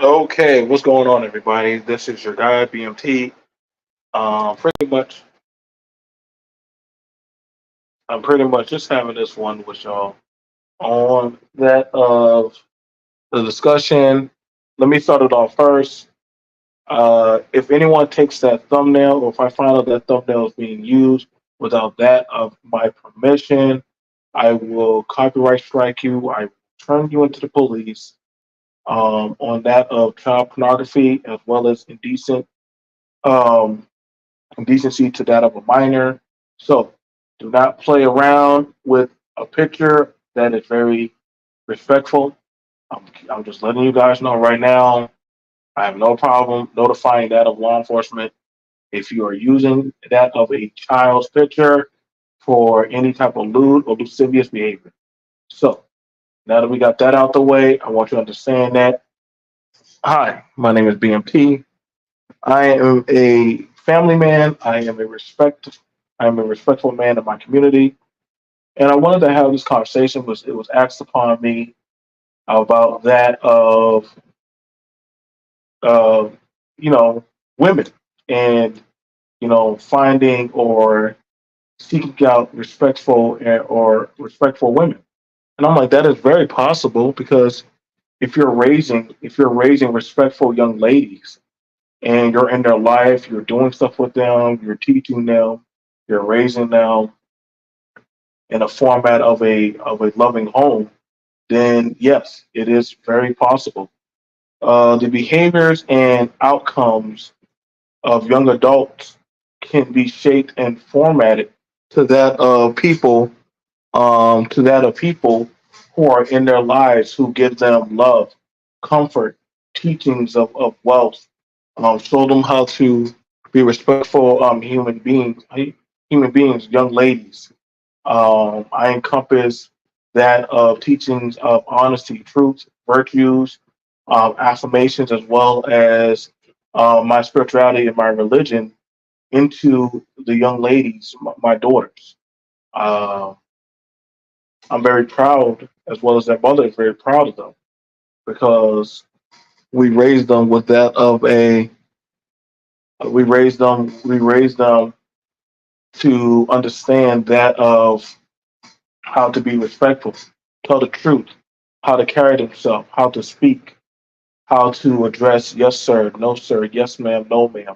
Okay, what's going on, everybody? This is your guy BMT. Pretty much, I'm pretty much just having this one with y'all on that of the discussion. Let me start it off first. If anyone takes that thumbnail, or if I find out that thumbnail is being used without that of my permission, I will copyright strike you. I turn you into the police. On that of child pornography as well as um, indecency to that of a minor. So do not play around with a picture that is very respectful. I'm just letting you guys know right now. I have no problem notifying that of law enforcement if you are using that of a child's picture for any type of lewd or lascivious behavior. So now that we got that out the way, I want you to understand that. Hi, my name is BMT. I am a family man. I am a respectful man in my community, and I wanted to have this conversation. Was It was asked upon me about that of uh, you know women and finding or seeking out respectful women, and I'm like that is very possible because if you're raising respectful young ladies and you're in their life, you're doing stuff with them, you're teaching them, you're raising them in a format of a loving home, then yes, it is very possible. The behaviors and outcomes of young adults can be shaped and formatted to that of people who are in their lives who give them love, comfort, teachings of wealth, show them how to be respectful human beings, young ladies. I encompass that of teachings of honesty, truth, virtues, affirmations, as well as my spirituality and my religion into the young ladies, my daughters. Uh, I'm very proud, as well as their mother is very proud of them because we raised them with that of a we raised them to understand that of how to be respectful, tell the truth, how to carry themselves, how to speak, how to address yes sir, no sir, yes ma'am, no ma'am.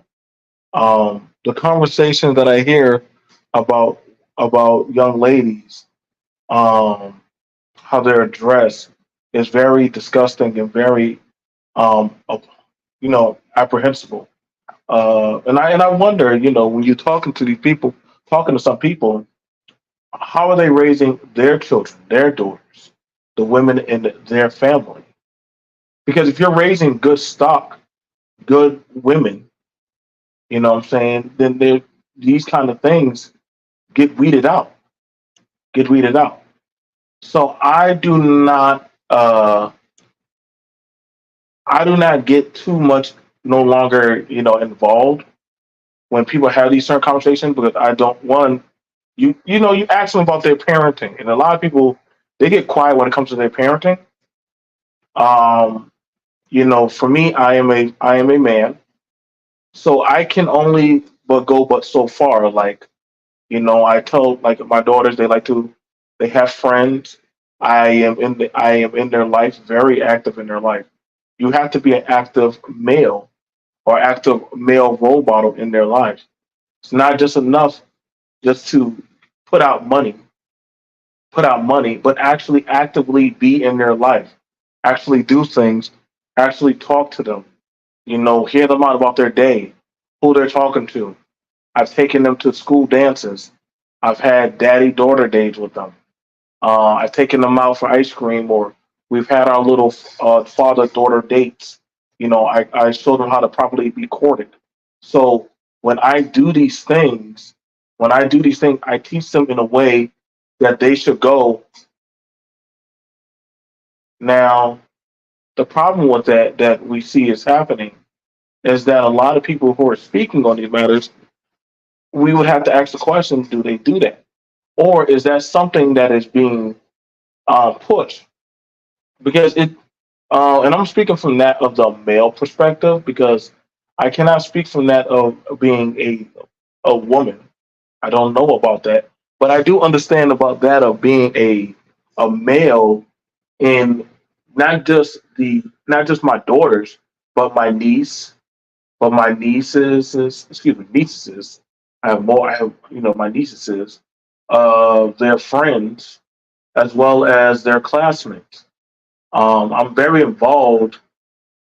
The conversation that I hear about young ladies, um, how they're addressed, is very disgusting and very um, uh, apprehensible. And I wonder, when you're talking to some people, how are they raising their children, their daughters, the women in their family? Because if you're raising good stock, good women, what I'm saying, then these kind of things get weeded out, get weeded out. So I do not get too much no longer, involved when people have these certain conversations because I don't one you ask them about their parenting, and a lot of people they get quiet when it comes to their parenting. Um, for me, I am a man, so I can only but so far. Like I tell like my daughters they have friends. I am in their life, very active in their life. You have to be an active male or active male role model in their life. It's not just enough just to put out money, but actually actively be in their life, actually do things, actually talk to them, hear them out about their day, who they're talking to. I've taken them to school dances. I've had daddy daughter days with them. I've taken them out for ice cream, or we've had our little father daughter dates. I showed them how to properly be courted. So when I do these things, I teach them in a way that they should go. Now, the problem with that we see is happening is that a lot of people who are speaking on these matters, we would have to ask the question: do they do that, or is that something that is being pushed? Because And I'm speaking from that of the male perspective because I cannot speak from that of being a woman. I don't know about that, but I do understand about that of being a male in not just my daughters, but my niece, but my nieces, excuse me, nieces. I have more. I have my nieces, their friends, as well as their classmates. I'm very involved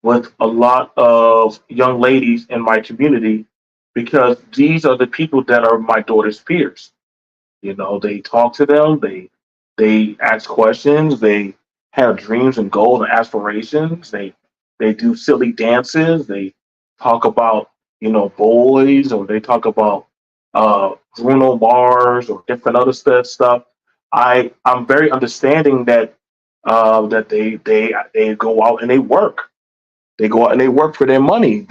with a lot of young ladies in my community because these are the people that are my daughter's peers. They talk to them, they ask questions, they have dreams and goals and aspirations. They do silly dances, they talk about, boys, or they talk about Bruno Mars or different other stuff. I'm very understanding that that they go out and they work. They go out and they work for their money.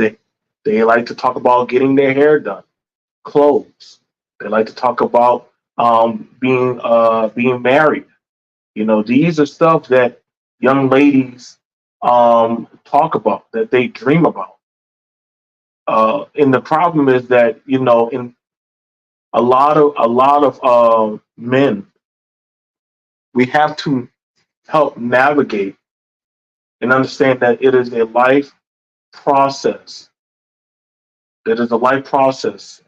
They like to talk about getting their hair done, clothes. They like to talk about being married. These are stuff that young ladies talk about, that they dream about. And the problem is that in a lot of men, we have to help navigate and understand that it is a life process. That is a life process.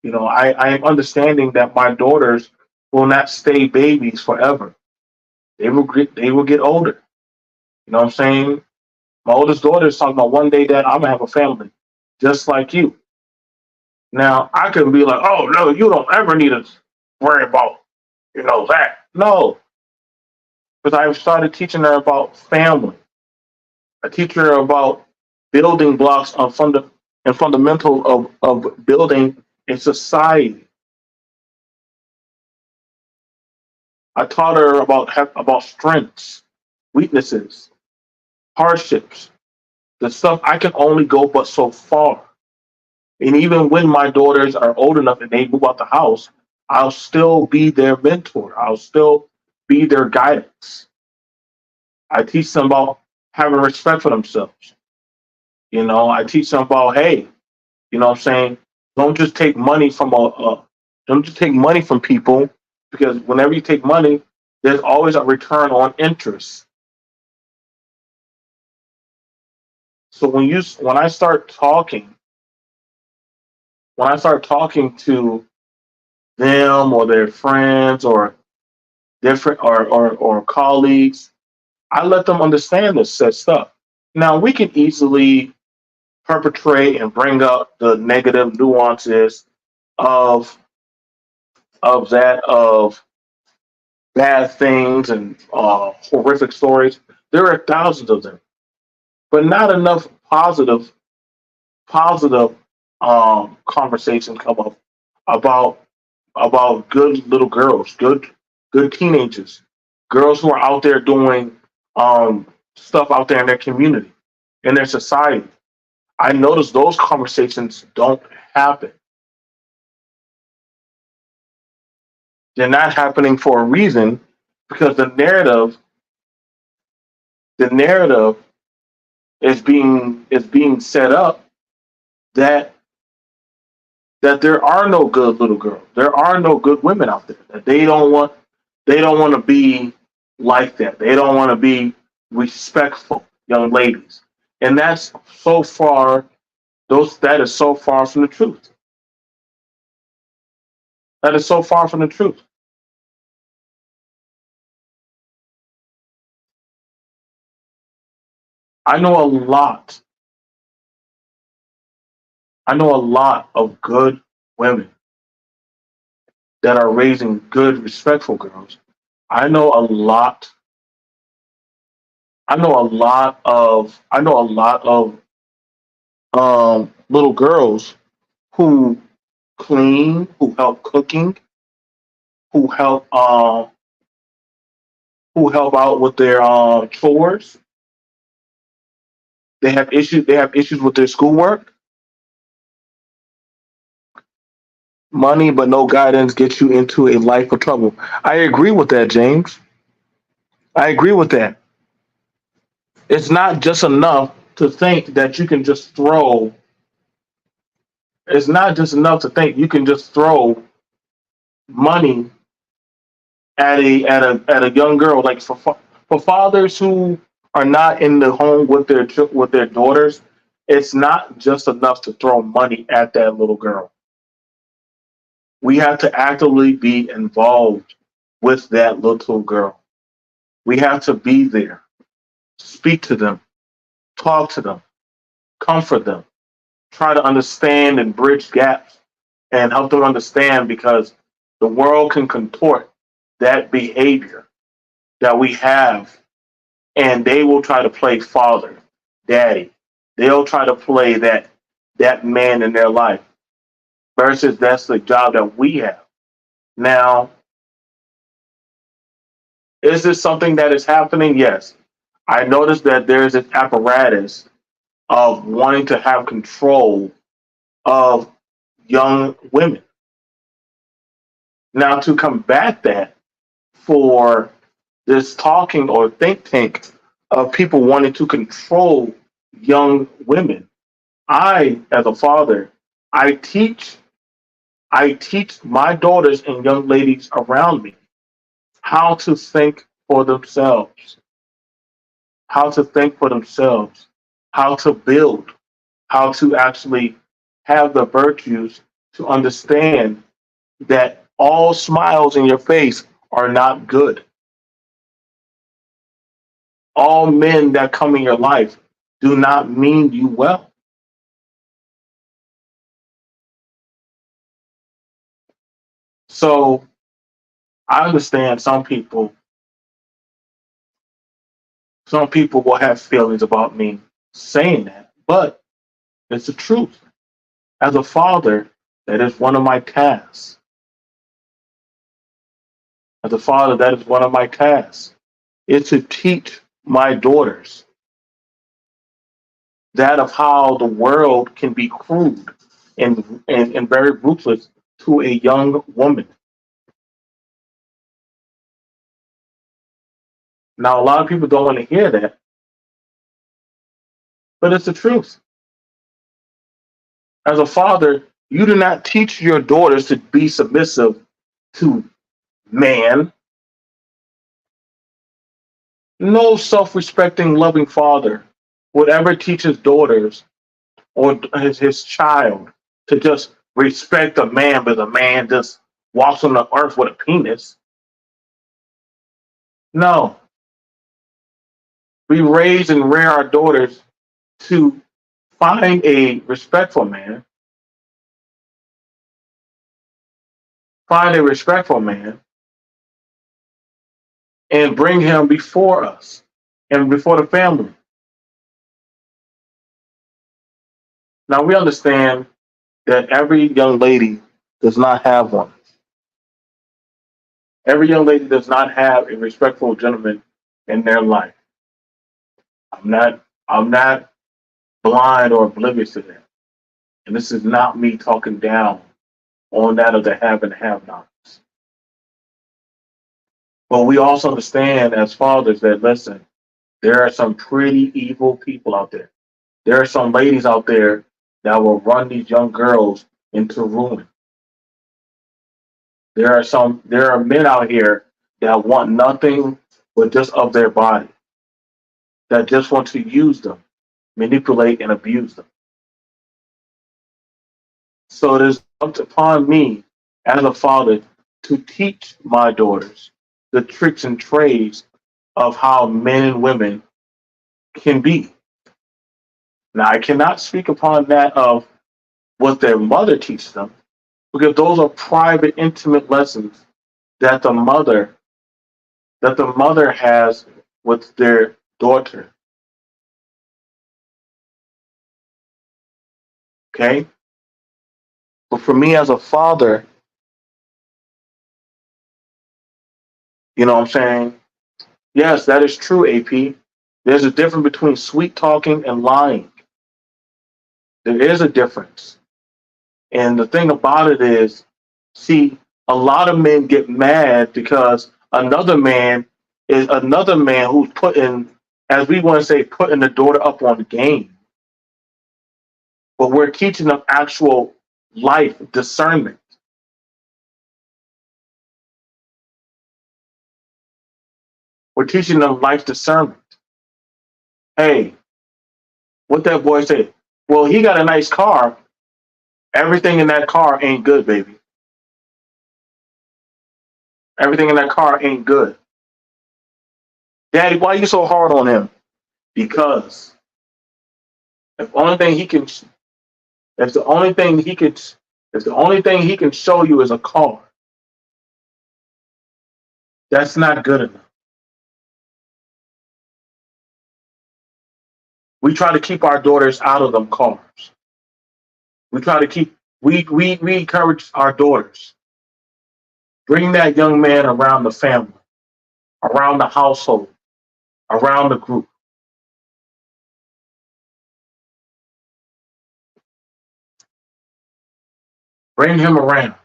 I am understanding that my daughters will not stay babies forever. They will get older. You know what I'm saying? My oldest daughter is talking about one day that I'm gonna have a family, just like you. Now I can be like, oh no, you don't ever need to worry about that. No, because I've started teaching her about family. I teach her about building blocks on and fundamental of building a society. I taught her about strengths, weaknesses, hardships, the stuff I can only go but so far. And even when my daughters are old enough and they move out the house, I'll still be their mentor. I'll still be their guidance. I teach them about having respect for themselves. I teach them about, hey, what I'm saying, don't just take money from don't just take money from people because whenever you take money, there's always a return on interest. So when I start talking to them or their friends or different or colleagues, I let them understand this said stuff. Now we can easily perpetrate and bring up the negative nuances of of bad things and horrific stories. There are thousands of them, but not enough positive conversation come up about good little girls, good teenagers, girls who are out there doing stuff out there in their community, in their society. I notice those conversations don't happen. They're not happening for a reason because the narrative is being set up that there are no good little girls. There are no good women out there. That they don't want to be like that. They don't want to be respectful young ladies. And that's so far those that is so far from the truth. That is so far from the truth. I know a lot. I know a lot of good women that are raising good, respectful girls. I know a lot. I know a lot of little girls who clean, who help cooking, who help uh, who help out with their chores. They have issues with their schoolwork. Money but no guidance gets you into a life of trouble. I agree with that, James. I agree with that. It's not just enough to think that you can just throw. It's not just enough to think you can just throw money at a young girl. Like for fathers who are not in the home with with their daughters, it's not just enough to throw money at that little girl. We have to actively be involved with that little girl. We have to be there, speak to them, talk to them, comfort them, try to understand and bridge gaps and help them understand, because the world can contort that behavior that we have, and they will try to play father, daddy. They'll try to play that man in their life, versus that's the job that we have. Now, is this something that is happening? Yes. I noticed that there's an apparatus of wanting to have control of young women. Now, to combat that, for this talking or think tank of people wanting to control young women, I, as a father, I teach I teach my daughters and young ladies around me how to think for themselves, how to think for themselves, how to build, how to actually have the virtues to understand that all smiles in your face are not good. All men that come in your life do not mean you well. So I understand some people will have feelings about me saying that, but it's the truth. As a father, that is one of my tasks. As a father, that is one of my tasks, is to teach my daughters that of how the world can be crude and very ruthless to a young woman. Now, a lot of people don't want to hear that, but it's the truth. As a father, you do not teach your daughters to be submissive to man. No self respecting, loving father would ever teach his daughters or his child to just respect a man, but a man just walks on the earth with a penis. No, we raise and rear our daughters to find a respectful man, find a respectful man, and bring him before us and before the family. Now, we understand that every young lady does not have one. Every young lady does not have a respectful gentleman in their life. I'm not blind or oblivious to that. And this is not me talking down on that of the have and have nots. But we also understand as fathers that, listen, there are some pretty evil people out there. There are some ladies out there that will run these young girls into ruin. There are men out here that want nothing but just of their body, that just want to use them, manipulate and abuse them. So it is up upon me as a father to teach my daughters the tricks and trades of how men and women can be. Now, I cannot speak upon that of what their mother teaches them, because those are private, intimate lessons that the mother has with their daughter. Okay, but for me as a father, you know what I'm saying? Yes, that is true, AP. There's a difference between sweet talking and lying. There is a difference. And the thing about it is, see, a lot of men get mad because another man who's putting as we want to say, putting the daughter up on the game, but we're teaching them actual life discernment. We're teaching them life discernment. Hey, what that boy said. Well, he got a nice car. Everything in that car ain't good, baby. Everything in that car ain't good. Daddy, why are you so hard on him? Because if only thing he can, if the only thing he could, if the only thing he can show you is a car, that's not good enough. We try to keep our daughters out of them cars. We try to keep, we encourage our daughters. Bring that young man around the family, around the household, around the group. Bring him around.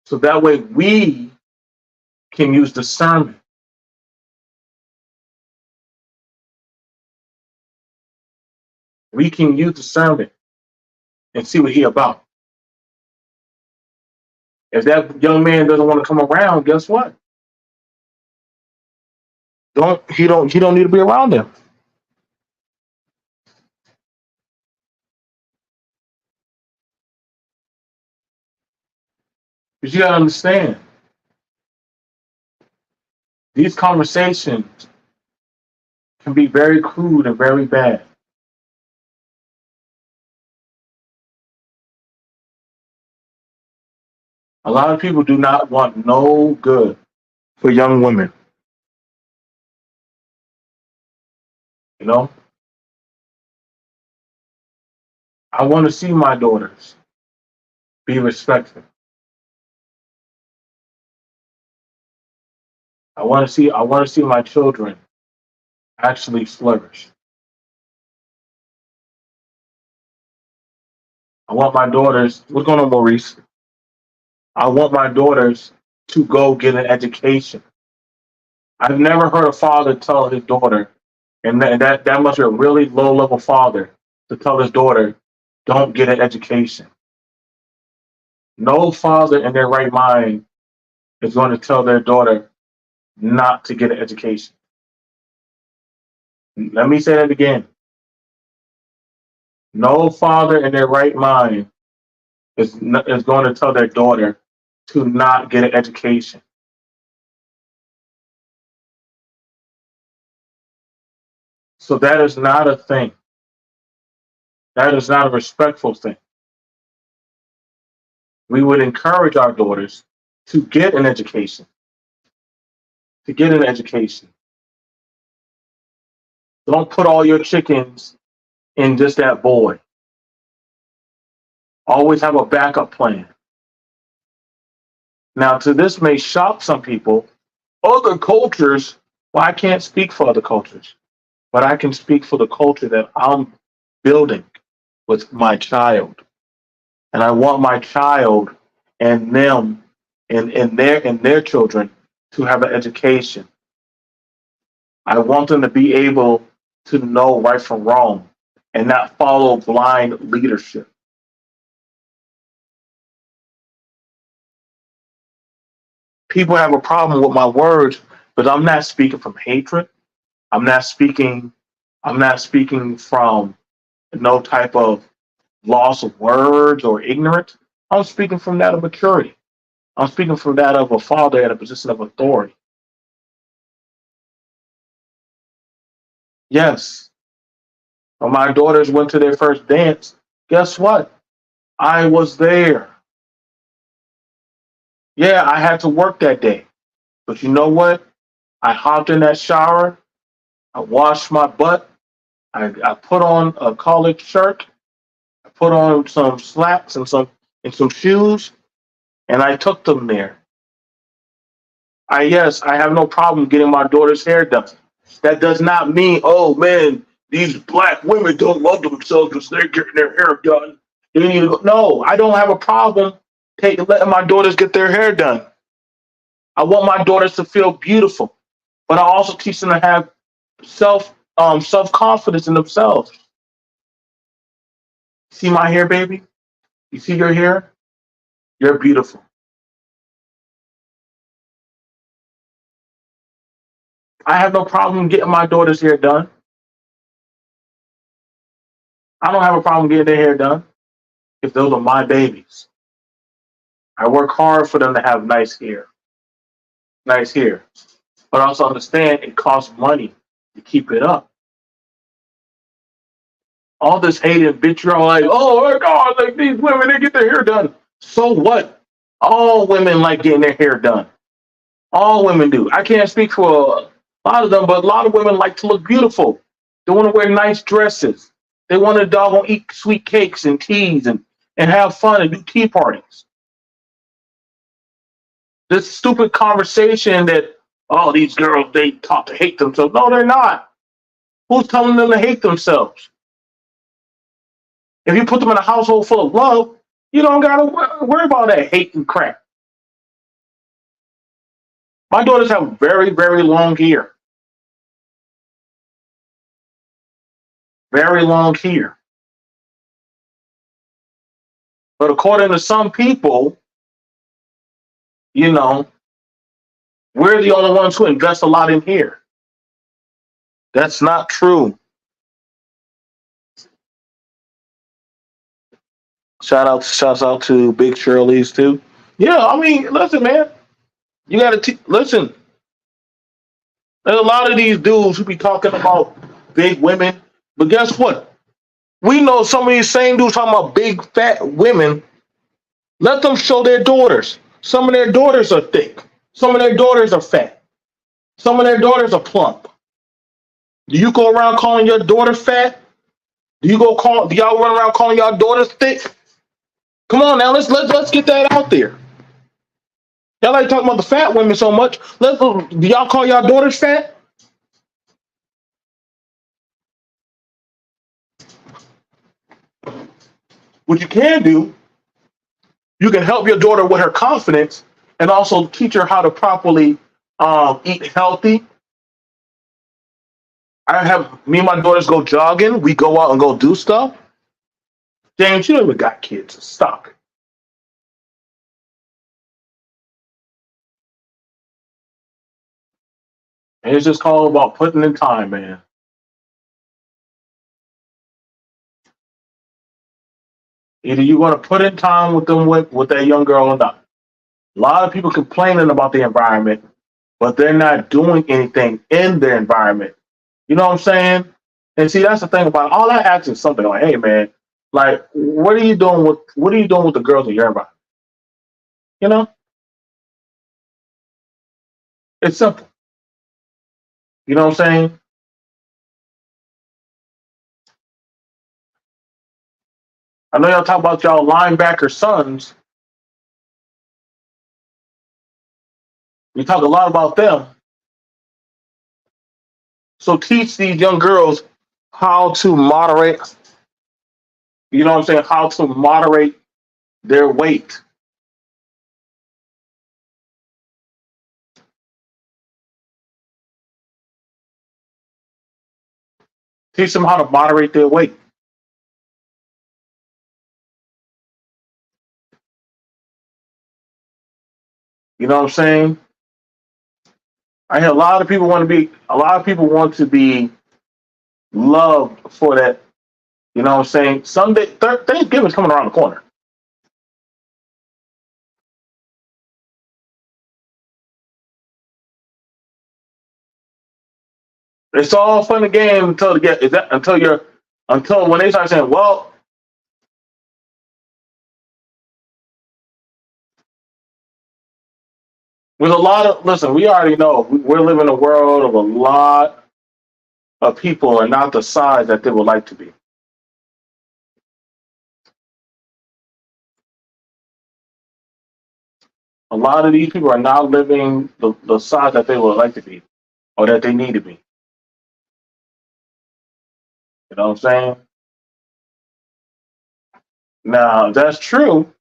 So that way we can use discernment. We can use discernment and see what he about. If that young man doesn't want to come around, guess what? He don't need to be around him. Because you gotta understand, these conversations can be very crude and very bad. A lot of people do not want no good for young women. You know, I want to see my daughters be respectful. I want to see my children actually flourish. I want my daughters. What's going on, Maurice? I want my daughters to go get an education. I've never heard a father tell his daughter, and that must be a really low level father to tell his daughter, don't get an education. No father in their right mind is going to tell their daughter not to get an education. Let me say that again. No father in their right mind is going to tell their daughter to not get an education. So that is not a thing. That is not a respectful thing. We would encourage our daughters to get an education. To get an education. Don't put all your chickens in just that boy. Always have a backup plan. Now, to this may shock some people. Other cultures, well, I can't speak for other cultures, but I can speak for the culture that I'm building with my child. And I want my child and them and their children to have an education. I want them to be able to know right from wrong and not follow blind leadership. People have a problem with my words, but I'm not speaking from hatred. I'm not speaking I'm not speaking from no type of loss of words or ignorance. I'm speaking from that of maturity. I'm speaking from that of a father in a position of authority. Yes, when my daughters went to their first dance, guess what? I was there. Yeah, I had to work that day. But you know what? I hopped in that shower. I washed my butt. I put on a collared shirt. I put on some slacks and some shoes, and I took them there. I have no problem getting my daughter's hair done. That does not mean, oh man, these black women don't love themselves because they're getting their hair done. They need to go. No, I don't have a problem letting my daughters get their hair done. I want my daughters to feel beautiful, but I also teach them to have self self confidence in themselves. See my hair, baby? You see your hair? You're beautiful. I have no problem getting my daughter's hair done. I don't have a problem getting their hair done if those are my babies. I work hard for them to have nice hair. But also understand it costs money to keep it up. All this hate and vitriol, like, oh my God, like these women, they get their hair done. So what? All women like getting their hair done. All women do. I can't speak for a lot of them, but a lot of women like to look beautiful. They want to wear nice dresses. They want to doggone eat sweet cakes and teas and have fun and do tea parties. This stupid conversation that, oh, these girls, they taught to hate themselves. No, they're not. Who's telling them to hate themselves? If you put them in a household full of love, you don't got to worry about that hate and crap. My daughters have very, very long hair. Very long hair. But according to some people, you know, we're the only ones who invest a lot in hair. That's not true. Shouts out to Big Shirley's too. Yeah, I mean, listen, man, you got to listen. There's a lot of these dudes who be talking about big women, but guess what? We know some of these same dudes talking about big fat women. Let them show their daughters. Some of their daughters are thick. Some of their daughters are fat. Some of their daughters are plump. Do you go around calling your daughter fat? Do y'all run around calling y'all daughters thick? Come on now, let's get that out there. Y'all like talking about the fat women so much. Do y'all call y'all daughters fat? What you can do, you can help your daughter with her confidence and also teach her how to properly eat healthy. I have me and my daughters go jogging. We go out and go do stuff. James, you don't even got kids. Stop it. And it's just all about putting in time, man. Either you want to put in time with them with that young girl or not. A lot of people complaining about the environment, but they're not doing anything in their environment. You know what I'm saying? And see, that's the thing about all I ask is something like, hey man, like what are you doing with the girls in your environment? You know? It's simple. You know what I'm saying? I know y'all talk about y'all linebacker sons. We talk a lot about them. So teach these young girls how to moderate, you know what I'm saying, how to moderate their weight. Teach them how to moderate their weight. You know what I'm saying? I hear a lot of people want to be loved for that. You know what I'm saying? Thanksgiving's coming around the corner. It's all fun and game until to get is that until when they start saying, well, with a lot of listen, we already know we're living in a world of a lot of people are not the size that they would like to be. A lot of these people are not living the size that they would like to be or that they need to be. You know what I'm saying? Now, if that's true.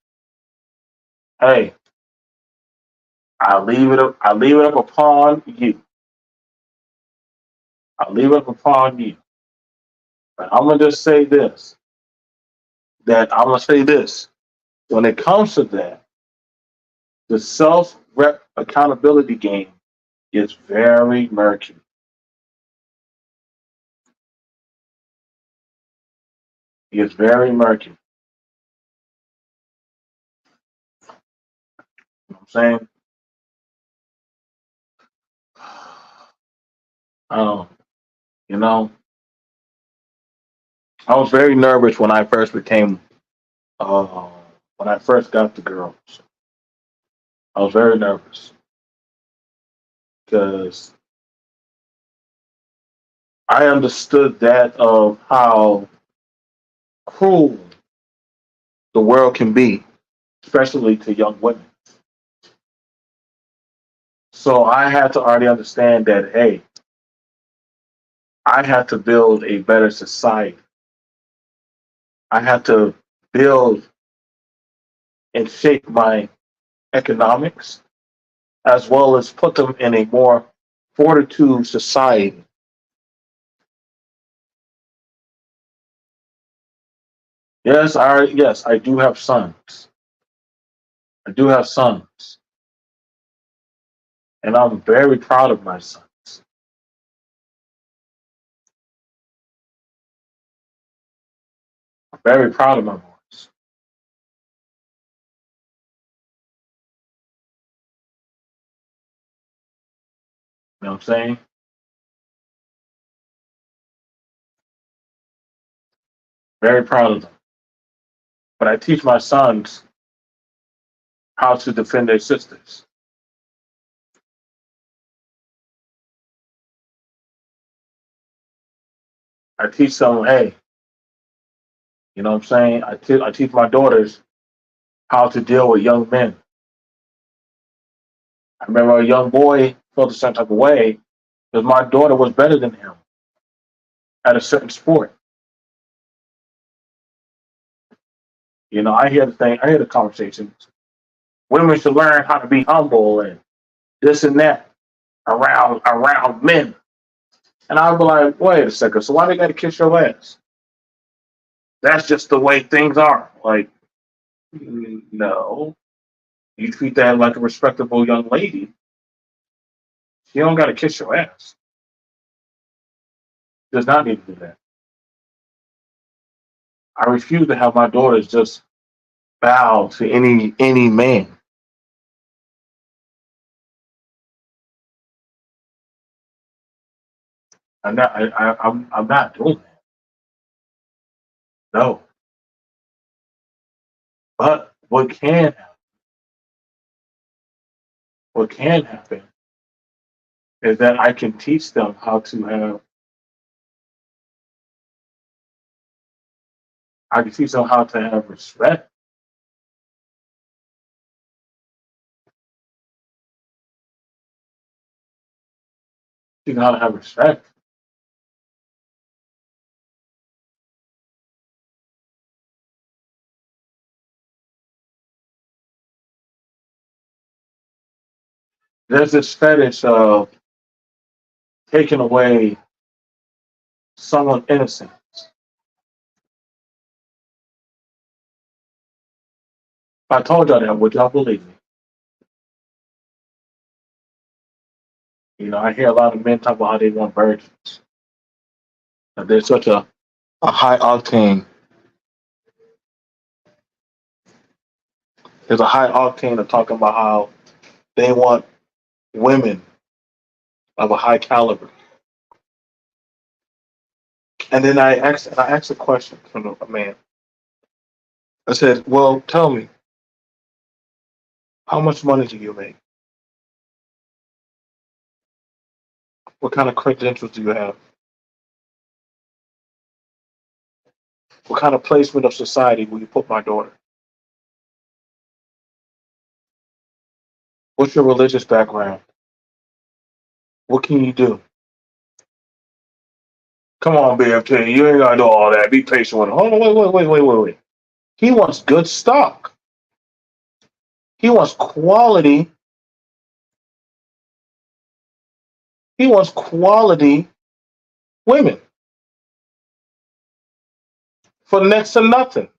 Hey, I leave it up upon you. I'll leave it upon you. But I'm gonna just say this. That I'm gonna say this. When it comes to that, the self rep accountability game is very murky. It's very murky. You know what I'm saying? Um, you know, I was very nervous when I first became uh, when I first got the girls. I was very nervous because I understood that of how cruel the world can be, especially to young women. So I had to already understand that, hey, I had to build a better society. I had to build and shape my economics as well as put them in a more fortitude society. Yes, I do have sons. I do have sons, and I'm very proud of my sons. I'm very proud of my boys. You know what I'm saying? Very proud of them. But I teach my sons how to defend their sisters. I teach them, hey, you know what I'm saying? I teach my daughters how to deal with young men. I remember a young boy felt a certain type of way because my daughter was better than him at a certain sport. You know, I hear the conversations. Women should learn how to be humble and this and that around men. And I'd be like, wait a second, so why they gotta kiss your ass? That's just the way things are. Like, no. You treat that like a respectable young lady. She don't gotta kiss your ass. Does not need to do that. I refuse to have my daughters just bow to any man. I'm not doing that. No. But what can happen is that I can teach them how to have I can teach them how to have respect. Teach them how to have respect. There's this fetish of taking away someone's innocence. If I told y'all that, would y'all believe me? You know, I hear a lot of men talk about how they want virgins. That there's such a high octane. There's a high octane of talking about how they want women of a high caliber. And then I asked a question from a man. I said, "Well, tell me, how much money do you make? What kind of credentials do you have? What kind of placement of society will you put my daughter? What's your religious background? What can you do? Come on, BFT, you ain't gotta do all that. Be patient with him. Hold on, wait. He wants good stock. He wants quality. He wants quality women for next to nothing.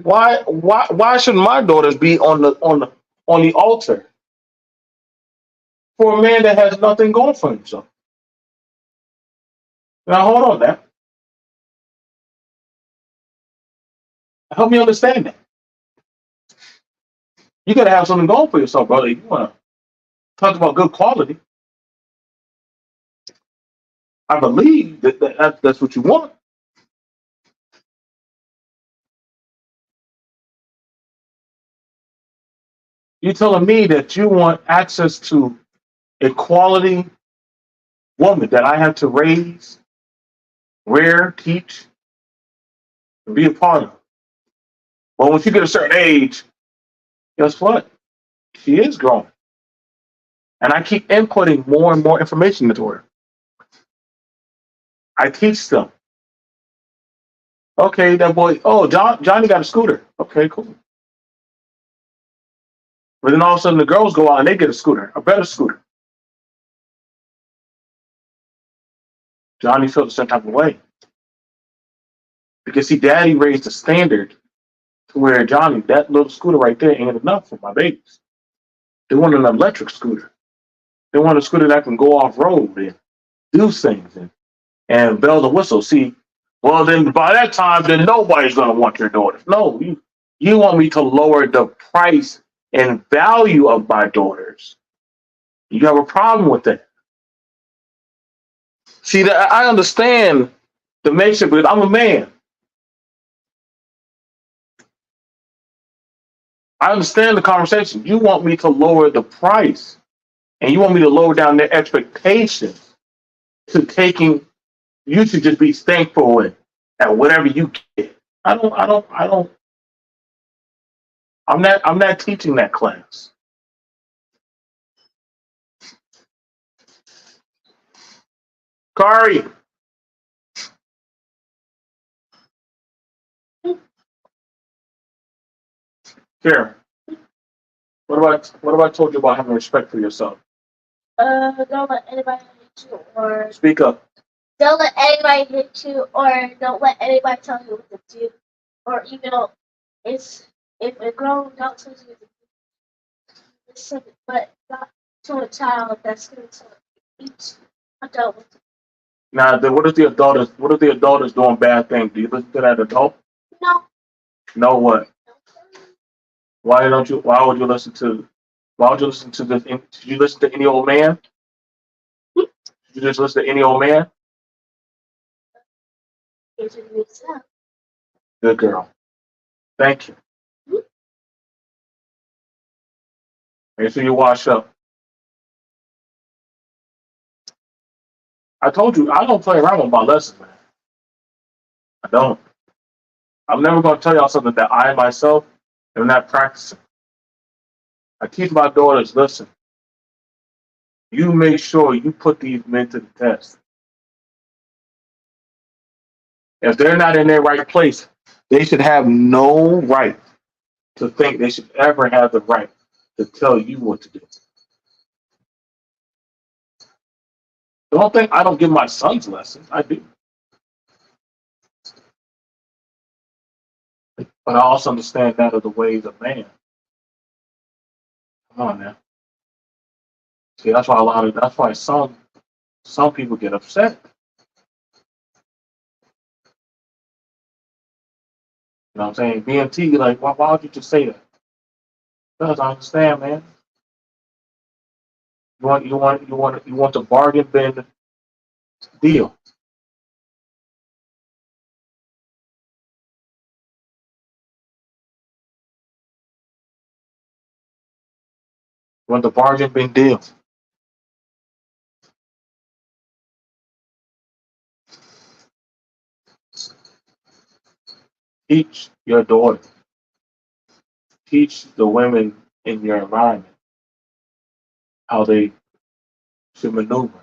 Why should my daughters be on the altar for a man that has nothing going for himself? Now hold on, now help me understand that. You gotta have something going for yourself, brother. If you wanna talk about good quality, I believe that's what you want. You're telling me that you want access to a quality woman that I have to raise, rear, teach, and be a part of. But once you get a certain age, guess what? She is growing. And I keep inputting more and more information into her. I teach them. Okay, that boy, oh, Johnny got a scooter. Okay, cool. But then all of a sudden the girls go out and they get a scooter, a better scooter. Johnny feels a certain type of way. Because see, daddy raised the standard to where Johnny, that little scooter right there ain't enough for my babies. They want an electric scooter. They want a scooter that can go off road and do things and bell the whistle. See, well then by that time, then nobody's gonna want your daughters. No, you want me to lower the price and value of my daughters. You have a problem with that. See, that I understand the makeup, but I'm a man. I understand the conversation. You want me to lower the price, and you want me to lower down their expectations to taking. You should just be thankful at whatever you get. I don't. I'm not teaching that class. Kari, here. What have I told you about having respect for yourself? Don't let anybody hit you, or Speak up. don't let anybody hit you, or don't let anybody tell you what to do, or even though it's if a grown adult tells you to listen, but not to a child that's going to each adult. Now, what if the adult is doing bad things? Do you listen to that adult? No, No, what? Why don't you? Why would you listen to? Why would you listen to this? Did you listen to any old man? Did you just listen to any old man? it's yourself. Good girl. Thank you. Make sure you wash up. I told you I don't play around with my lessons, man. I don't. I'm never going to tell y'all something that I myself am not practicing. I teach my daughters, listen, you make sure you put these men to the test. If they're not in their right place, they should have no right to think they should ever have the right to tell you what to do. Don't think I don't give my sons lessons. I do. But I also understand that of the ways of man. Come on now. See, that's why some people get upset. You know what I'm saying? BMT, like, why would you just say that? Because I understand, man. You want the bargain bin deal. You want the bargain bin deal. Teach your daughter. Teach the women in your environment how they should maneuver.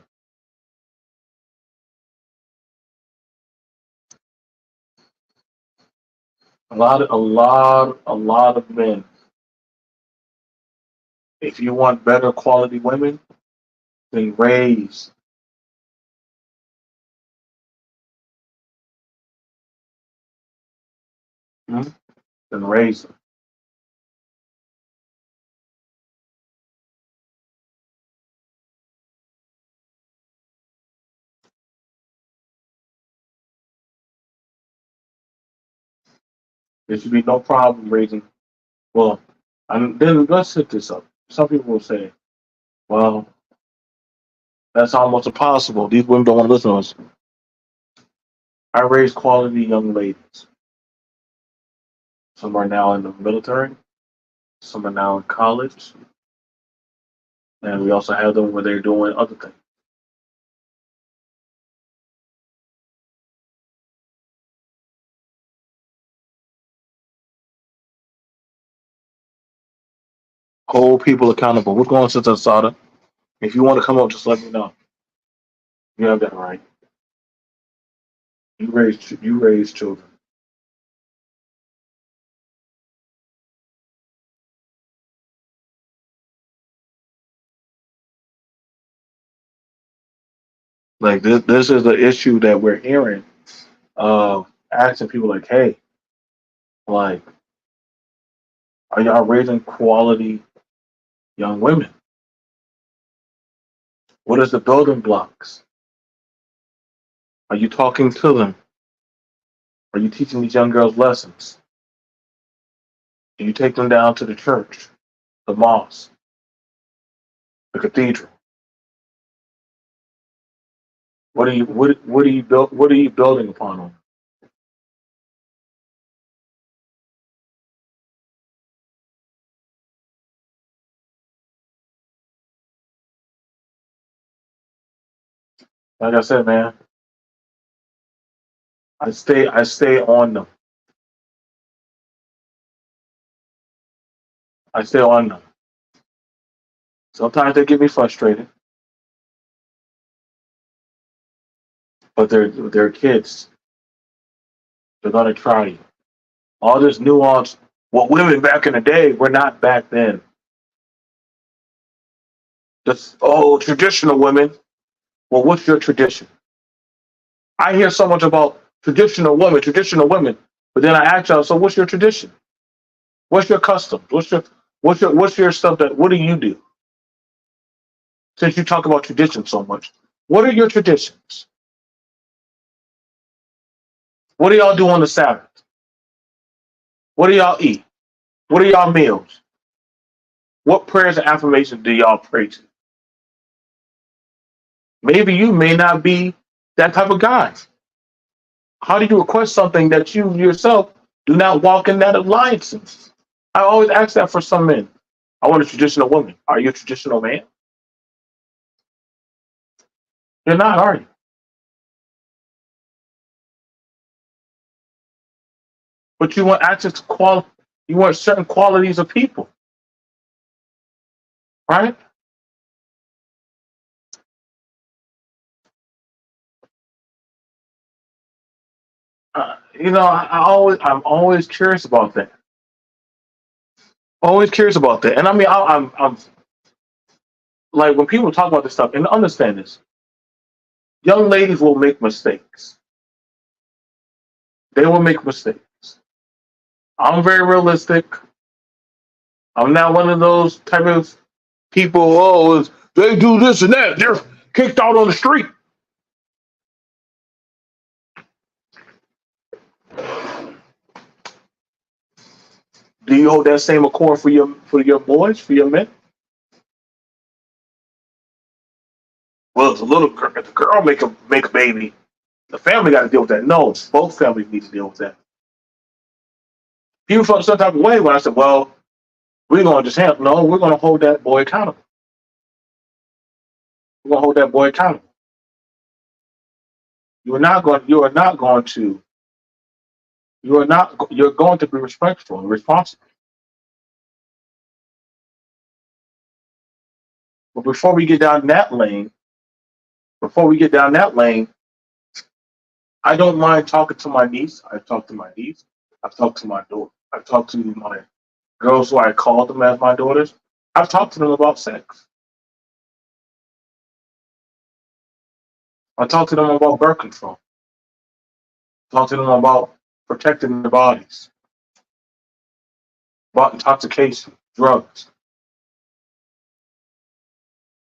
A lot of men If you want better quality women, then hmm, raise them. There should be no problem raising. Well, and then let's set this up. Some people will say, well, that's almost impossible. These women don't want to listen to us. I raise quality young ladies. Some are now in the military, some are now in college, and we also have them where they're doing other things. Hold people accountable. We're going to Sada. If you want to come up, just let me know. You have that right. You raise children. Like this is the issue that we're hearing of asking people like, hey, like, are y'all raising quality young women? What is the building blocks? Are you talking to them? Are you teaching these young girls lessons? Do you take them down to the church, the mosque, the cathedral? What are you building upon them? Like I said, man, I stay on them. I stay on them. Sometimes they get me frustrated, but they're kids. They're gonna try you. All this nuance. What women back in the day were not back then. Just traditional women. Well, what's your tradition? I hear so much about traditional women, but then I ask y'all, so what's your tradition? What's your custom? What's your stuff that what do you do? Since you talk about tradition so much, what are your traditions? What do y'all do on the Sabbath? What do y'all eat? What are y'all meals? What prayers and affirmations do y'all pray to? Maybe you may not be that type of guy. How do you request something that you yourself do not walk in that alliance in? I always ask that for some men. I want a traditional woman. Are you a traditional man? You're not, are you? But you want access to you want certain qualities of people, right? I'm always curious about that. Always curious about that. And I mean, I'm like when people talk about this stuff, and understand this, young ladies will make mistakes. They will make mistakes. I'm very realistic. I'm not one of those type of people. They do this and that. They're kicked out on the street. Do you hold that same accord for your boys, for your men? Well, it's a little girl. If the girl make a baby, the family got to deal with that. No, both families need to deal with that. People felt some type of way when I said, "Well, we're going to just handle." No, we're going to hold that boy accountable. We're going to hold that boy accountable. You are not going. You are not going to. You are not. You're going to be respectful and responsible. But before we get down that lane, I don't mind talking to my niece. I've talked to my niece. I've talked to my daughter. I've talked to my girls who I call them as my daughters. I've talked to them about sex. I talked to them about birth control. Talk to them about protecting their bodies, about intoxication, drugs.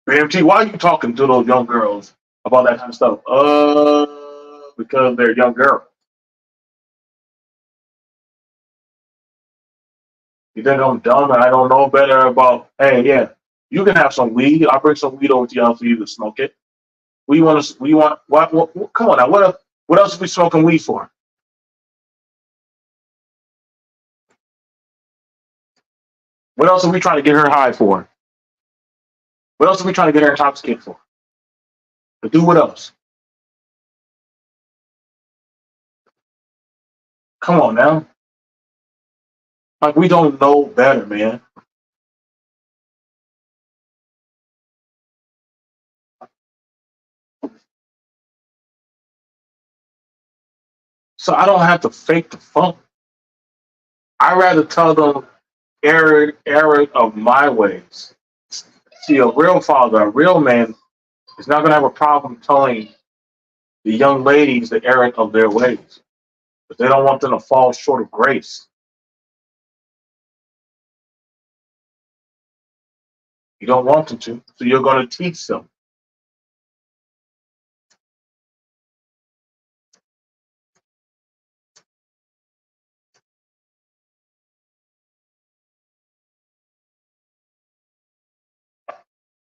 BMT, why are you talking to those young girls about that kind of stuff? Because they're young girls. You think I'm dumb and I don't know better about? Hey, yeah, you can have some weed. I'll bring some weed over to your house for you to smoke it. We want to. We want. What? Come on now. What else are we smoking weed for? What else are we trying to get her high for? What else are we trying to get her intoxicated for? To do what else? Come on now. Like we don't know better, man. So I don't have to fake the funk. I rather tell them error of my ways. See, a real father, a real man, is not going to have a problem telling the young ladies the error of their ways, but they don't want them to fall short of grace. You don't want them to, so you're going to teach them.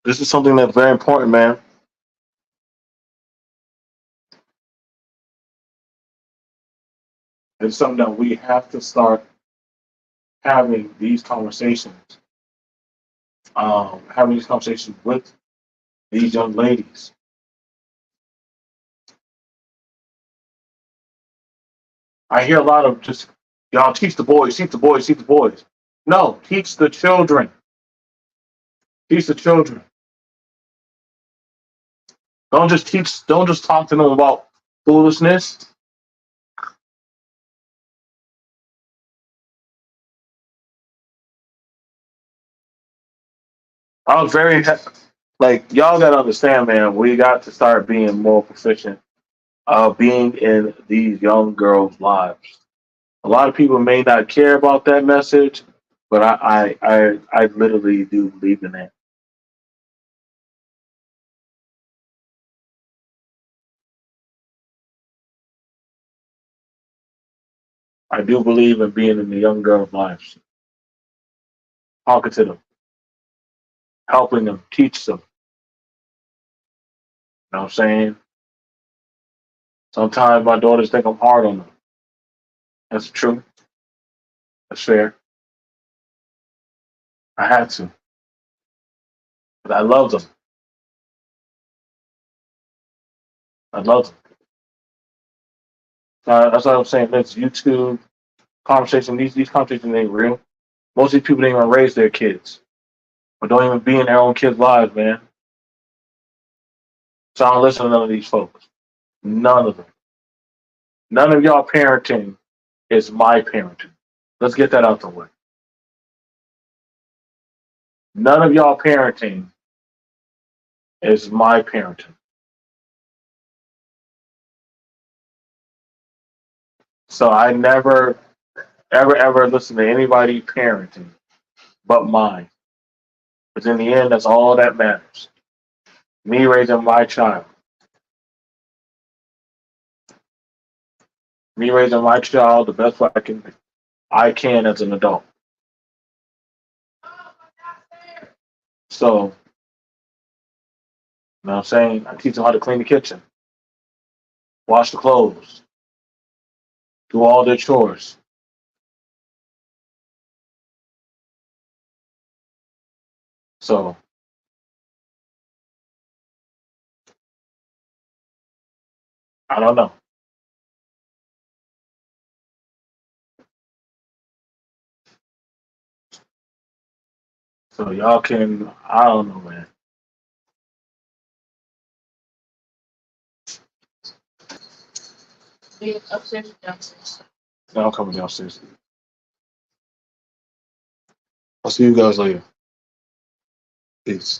This is something that's very important, man. It's something that we have to start having these conversations, having these conversations with these young ladies. I hear a lot of just, y'all teach the boys, teach the boys, teach the boys. No, teach the children. Teach the children. Don't just teach. Don't just talk to them about foolishness. I was very like y'all got to understand, man. We got to start being more proficient, being in these young girls' lives. A lot of people may not care about that message, but I literally do believe in that. I do believe in being in the young girls' lives, talking to them, helping them, teach them. You know what I'm saying? Sometimes my daughters think I'm hard on them. That's true. That's fair. I had to, but I love them. I love them. That's what I'm saying. This YouTube conversation, these conversations ain't real. Most of these people don't even raise their kids, or don't even be in their own kids' lives, man. So I don't listen to none of these folks. None of them. None of y'all parenting is my parenting. Let's get that out the way. None of y'all parenting is my parenting. So I never, ever listen to anybody parenting but mine. Because in the end, that's all that matters. Me raising my child. Me raising my child the best way I can as an adult. So, you know what I'm saying? I teach them how to clean the kitchen, wash the clothes, do all their chores. So, I don't know. So y'all can, I don't know, man. Being upstairs or downstairs. Now I'm coming downstairs. I'll see you guys later. Peace.